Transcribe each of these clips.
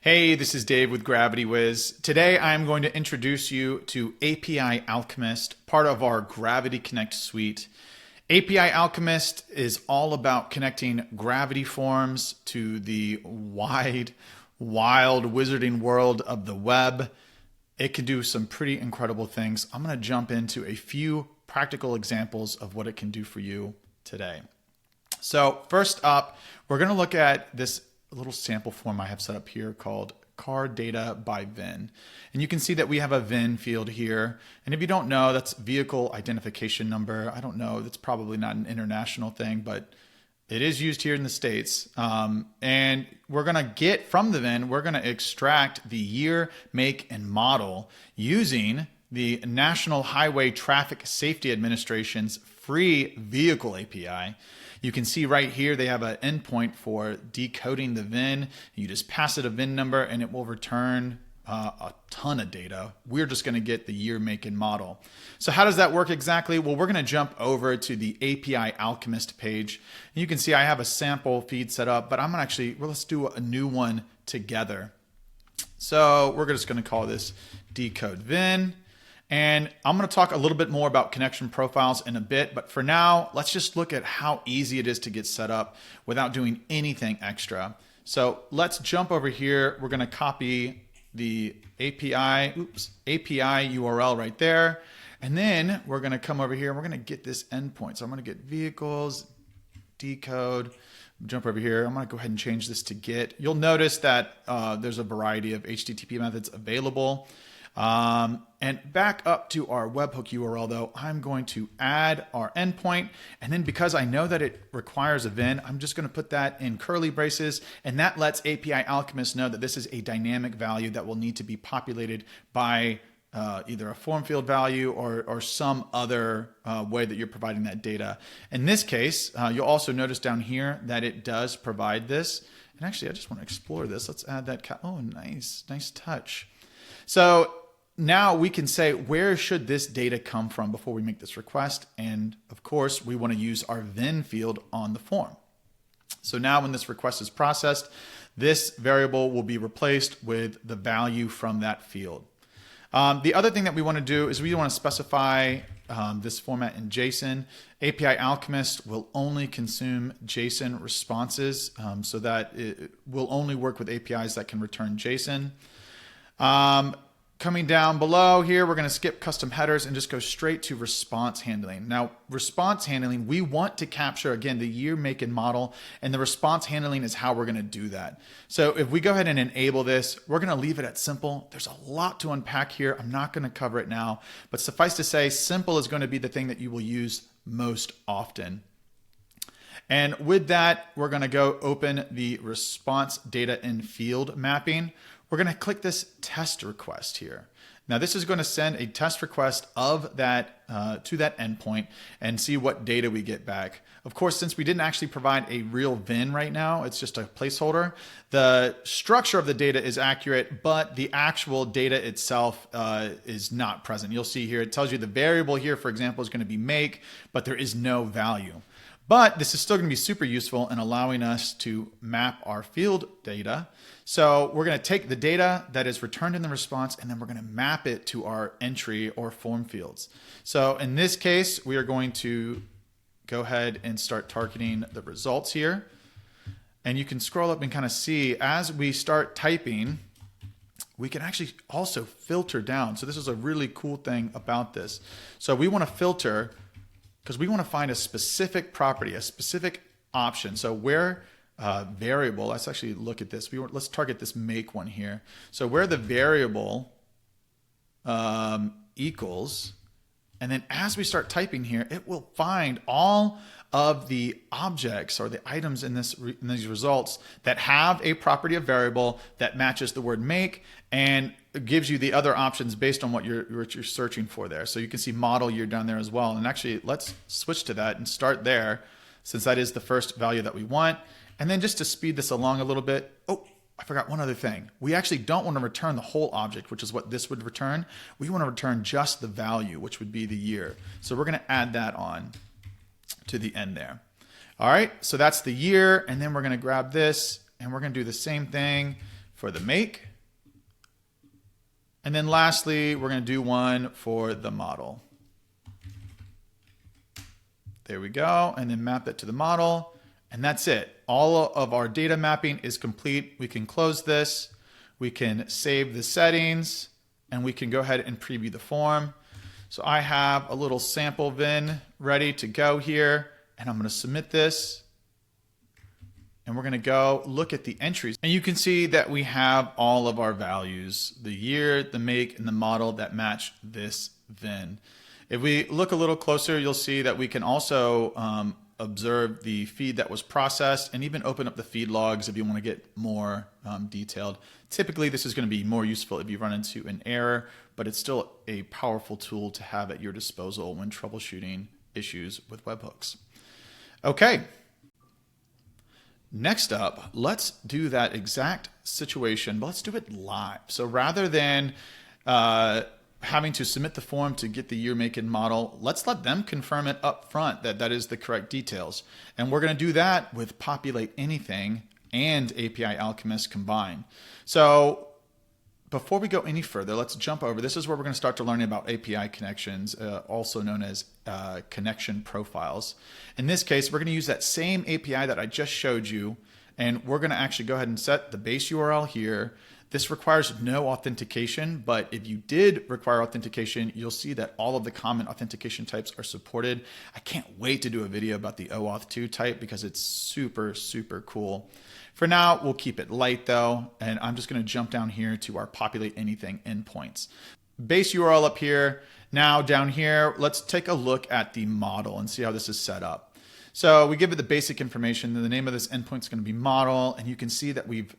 Hey, this is Dave with Gravity Wiz. Today I'm going to introduce you to API Alchemist, part of our Gravity Connect suite. API Alchemist is all about connecting Gravity forms to the wide, wild wizarding world of the web. It can do some pretty incredible things. I'm going to jump into a few practical examples of what it can do for you today. So first up, we're going to look at this little sample form I have set up here called car data by VIN. And you can see that we have a VIN field here. And if you don't know, that's vehicle identification number. I don't know, that's probably not an international thing, but it is used here in the States. And we're going to get from the VIN, we're going to extract the year, make, and model using the National Highway Traffic Safety Administration's free vehicle API. You can see right here they have an endpoint for decoding the VIN. You just pass it a VIN number and it will return a ton of data. We're just going to get the year, make, and model. So how does that work exactly? Well, we're going to jump over to the API Alchemist page. And you can see I have a sample feed set up, but I'm going to actually, well, let's do a new one together. So we're just going to call this decode VIN. And I'm going to talk a little bit more about connection profiles in a bit, but for now, let's just look at how easy it is to get set up without doing anything extra. So let's jump over here. We're going to copy the API URL right there. And then we're going to come over here and we're going to get this endpoint. So I'm going to get vehicles, decode, jump over here. I'm going to go ahead and change this to get. You'll notice that there's a variety of HTTP methods available. And back up to our webhook URL though, I'm going to add our endpoint. And then because I know that it requires a VIN, I'm just going to put that in curly braces. And that lets API Alchemist know that this is a dynamic value that will need to be populated by either a form field value or some other way that you're providing that data. In this case, you'll also notice down here that it does provide this. And actually, I just want to explore this. Let's add that. Oh, nice touch. So now we can say, where should this data come from before we make this request? And of course, we want to use our VIN field on the form. So now when this request is processed, this variable will be replaced with the value from that field. The other thing that we want to do is we want to specify this format in JSON. API Alchemist will only consume JSON responses so that it will only work with APIs that can return JSON. Coming down below here, we're going to skip custom headers and just go straight to response handling. Now, response handling, we want to capture, again, the year, make, and model, and the response handling is how we're going to do that. So if we go ahead and enable this, we're going to leave it at simple. There's a lot to unpack here. I'm not going to cover it now, but suffice to say, simple is going to be the thing that you will use most often. And with that, we're going to go open the response data in field mapping. We're going to click this test request here. Now this is going to send a test request of that to that endpoint and see what data we get back. Of course, since we didn't actually provide a real VIN right now, it's just a placeholder. The structure of the data is accurate, but the actual data itself is not present. You'll see here, it tells you the variable here, for example, is going to be make, but there is no value. But this is still going to be super useful in allowing us to map our field data. So we're going to take the data that is returned in the response and then we're going to map it to our entry or form fields. So in this case, we are going to go ahead and start targeting the results here. And you can scroll up and kind of see as we start typing, we can actually also filter down. So this is a really cool thing about this. So we want to filter because we want to find a specific property, a specific option. So where variable, let's actually look at this. Let's target this make one here. So where the variable equals, and then as we start typing here, it will find all of the objects or the items in these results that have a property of variable that matches the word make and gives you the other options based on what you're searching for there. So you can see model year down there as well. And actually, let's switch to that and start there since that is the first value that we want. And then just to speed this along a little bit, oh, I forgot one other thing. We actually don't want to return the whole object, which is what this would return. We want to return just the value, which would be the year. So we're going to add that on to the end there. All right, so that's the year. And then we're going to grab this and we're going to do the same thing for the make. And then lastly, we're going to do one for the model. There we go. And then map it to the model. And that's it. All of our data mapping is complete. We can close this. We can save the settings, and we can go ahead and preview the form. So I have a little sample VIN ready to go here, and I'm going to submit this. And we're going to go look at the entries. And you can see that we have all of our values, the year, the make, and the model that match this VIN. If we look a little closer, you'll see that we can also observe the feed that was processed and even open up the feed logs if you want to get more detailed. Typically, this is going to be more useful if you run into an error, but it's still a powerful tool to have at your disposal when troubleshooting issues with webhooks. Okay. Next up, let's do that exact situation, but let's do it live. So rather than having to submit the form to get the year, make, and model, let's let them confirm it up front that that is the correct details. And we're going to do that with Populate Anything and API Alchemist combined. So before we go any further, let's jump over. This is where we're going to start to learn about API connections, also known as connection profiles. In this case, we're going to use that same API that I just showed you, and we're going to actually go ahead and set the base URL here. This requires no authentication, but if you did require authentication, you'll see that all of the common authentication types are supported. I can't wait to do a video about the OAuth 2 type because it's super, super cool. For now, we'll keep it light though, and I'm just going to jump down here to our Populate Anything endpoints. Base URL up here. Now down here, let's take a look at the model and see how this is set up. So we give it the basic information. The name of this endpoint is going to be model, and you can see that we've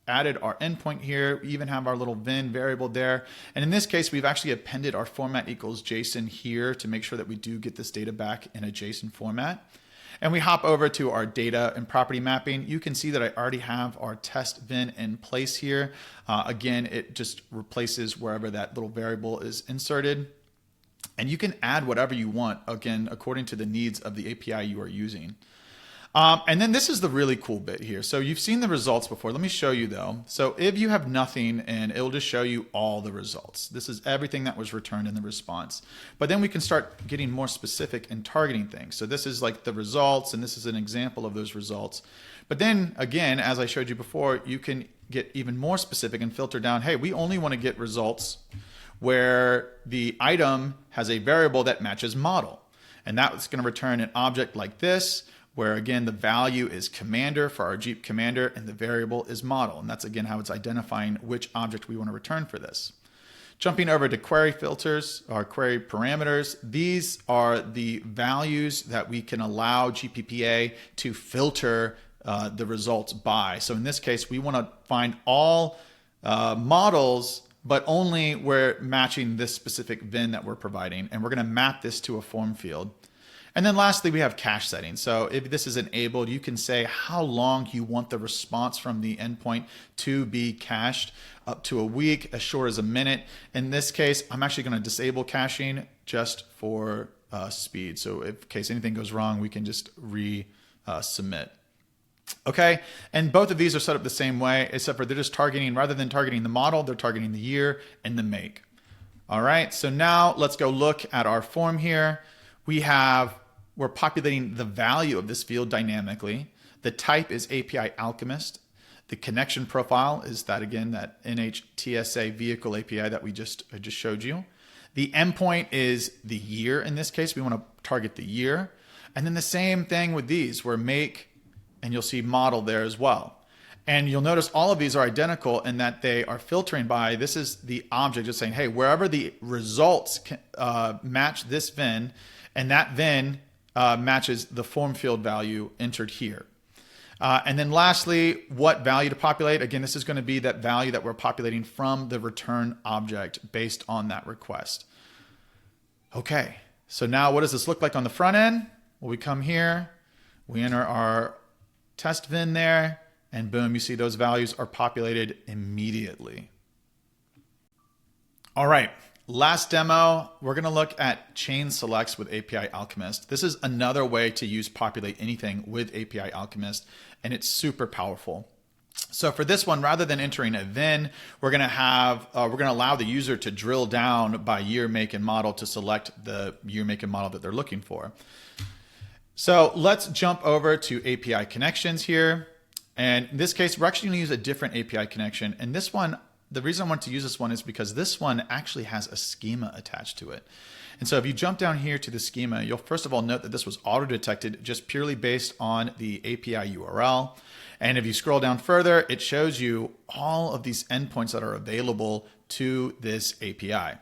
added our endpoint here. We even have our little VIN variable there. And in this case, we've actually appended our format equals JSON here to make sure that we do get this data back in a JSON format. And we hop over to our data and property mapping. You can see that I already have our test VIN in place here. Again, it just replaces wherever that little variable is inserted. And you can add whatever you want, again, according to the needs of the API you are using. And then this is the really cool bit here. So you've seen the results before. Let me show you though. So if you have nothing, and it'll just show you all the results. This is everything that was returned in the response. But then we can start getting more specific and targeting things. So this is like the results, and this is an example of those results. But then again, as I showed you before, you can get even more specific and filter down, hey, we only want to get results where the item has a variable that matches model. And that's going to return an object like this, where again, the value is commander for our Jeep Commander and the variable is model. And that's again how it's identifying which object we want to return for this. Jumping over to query filters or query parameters, these are the values that we can allow GPPA to filter the results by. So in this case, we want to find all models, but only where matching this specific VIN that we're providing. And we're going to map this to a form field. And then lastly, we have cache settings. So if this is enabled, you can say how long you want the response from the endpoint to be cached, up to a week, as short as a minute. In this case, I'm actually going to disable caching just for speed. So in case anything goes wrong, we can just resubmit. Okay, and both of these are set up the same way, except for they're just targeting, rather than targeting the model, they're targeting the year and the make. All right, so now let's go look at our form here. We're populating the value of this field dynamically. The type is API Alchemist. The connection profile is that, again, that NHTSA vehicle API that I just showed you. The endpoint is the year. In this case, we want to target the year. And then the same thing with these, where make, and you'll see model there as well. And you'll notice all of these are identical in that they are filtering by, this is the object just saying, hey, wherever the results match this VIN, and that VIN matches the form field value entered here. And then lastly, what value to populate? Again, this is going to be that value that we're populating from the return object based on that request. Okay, so now what does this look like on the front end? Well, we come here, we enter our test VIN there, and boom, you see those values are populated immediately. All right. Last demo, we're going to look at chain selects with API Alchemist. This is another way to use Populate Anything with API Alchemist, and it's super powerful. So for this one, rather than entering a VIN, we're going to allow the user to drill down by year, make, and model to select the year, make, and model that they're looking for. So let's jump over to API connections here. And in this case, we're actually going to use a different API connection. And this one, the reason I want to use this one is because this one actually has a schema attached to it. And so if you jump down here to the schema, you'll first of all note that this was auto-detected just purely based on the API URL. And if you scroll down further, it shows you all of these endpoints that are available to this API.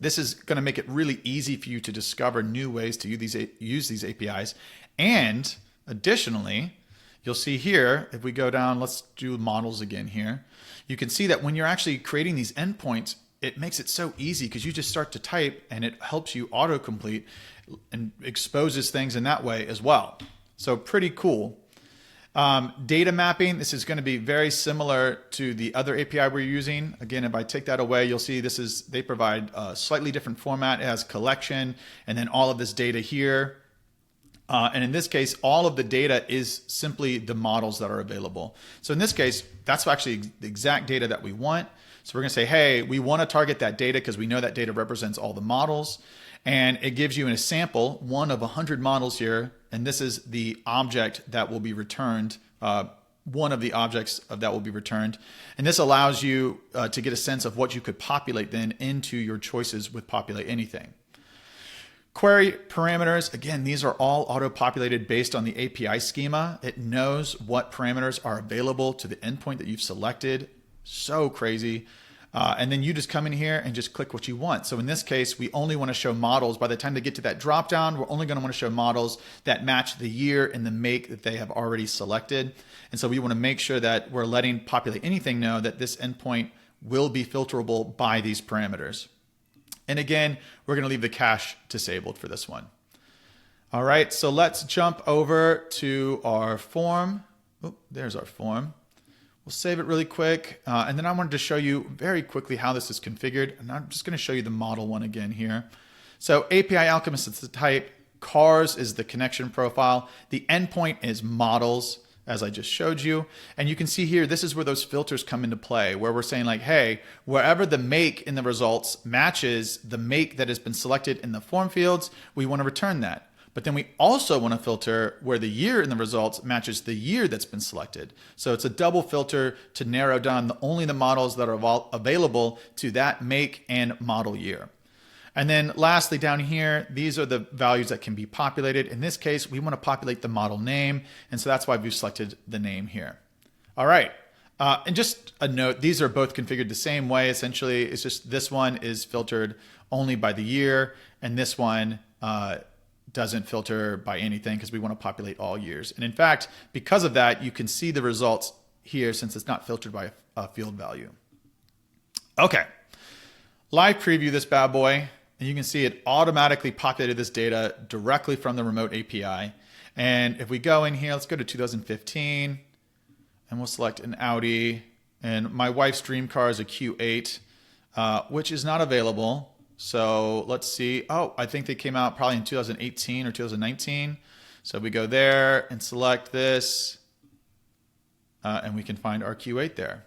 This is going to make it really easy for you to discover new ways to use these APIs. And additionally, you'll see here, if we go down, let's do models again here. You can see that when you're actually creating these endpoints, it makes it so easy because you just start to type and it helps you autocomplete and exposes things in that way as well. So pretty cool. Data mapping, this is going to be very similar to the other API we're using. Again, if I take that away, you'll see they provide a slightly different format. It has collection and then all of this data here. And in this case, all of the data is simply the models that are available. So in this case, that's actually the exact data that we want. So we're going to say, hey, we want to target that data because we know that data represents all the models. And it gives you in a sample one of 100 models here. And this is the object that will be returned, one of the objects that will be returned. And this allows you to get a sense of what you could populate then into your choices with Populate Anything. Query parameters, again, these are all auto-populated based on the API schema. It knows what parameters are available to the endpoint that you've selected. So crazy. And then you just come in here and just click what you want. So in this case, we only want to show models. By the time they get to that dropdown, we're only going to want to show models that match the year and the make that they have already selected. And so we want to make sure that we're letting Populate Anything know that this endpoint will be filterable by these parameters. And again, we're going to leave the cache disabled for this one. All right, so let's jump over to our form. Oh, there's our form. We'll save it really quick. And then I wanted to show you very quickly how this is configured. And I'm just going to show you the model one again here. So API Alchemist is the type. Cars is the connection profile. The endpoint is models, as I just showed you. And you can see here, this is where those filters come into play, where we're saying like, hey, wherever the make in the results matches the make that has been selected in the form fields, we want to return that. But then we also want to filter where the year in the results matches the year that's been selected. So it's a double filter to narrow down only the models that are available to that make and model year. And then lastly down here, these are the values that can be populated. In this case, we want to populate the model name. And so that's why we've selected the name here. All right. And just a note, these are both configured the same way. Essentially, it's just this one is filtered only by the year. And this one doesn't filter by anything because we want to populate all years. And in fact, because of that, you can see the results here since it's not filtered by a field value. Okay. Live preview this bad boy. And you can see it automatically populated this data directly from the remote API. And if we go in here, let's go to 2015 and we'll select an Audi. And my wife's dream car is a Q8, which is not available. So let's see. Oh, I think they came out probably in 2018 or 2019. So we go there and select this and we can find our Q8 there.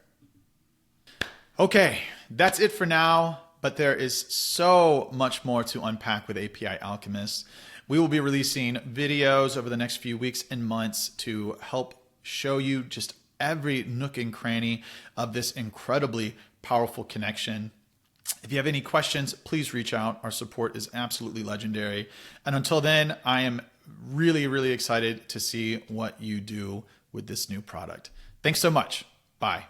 Okay, that's it for now. But there is so much more to unpack with API Alchemist. We will be releasing videos over the next few weeks and months to help show you just every nook and cranny of this incredibly powerful connection. If you have any questions, please reach out. Our support is absolutely legendary. And until then, I am really, really excited to see what you do with this new product. Thanks so much. Bye.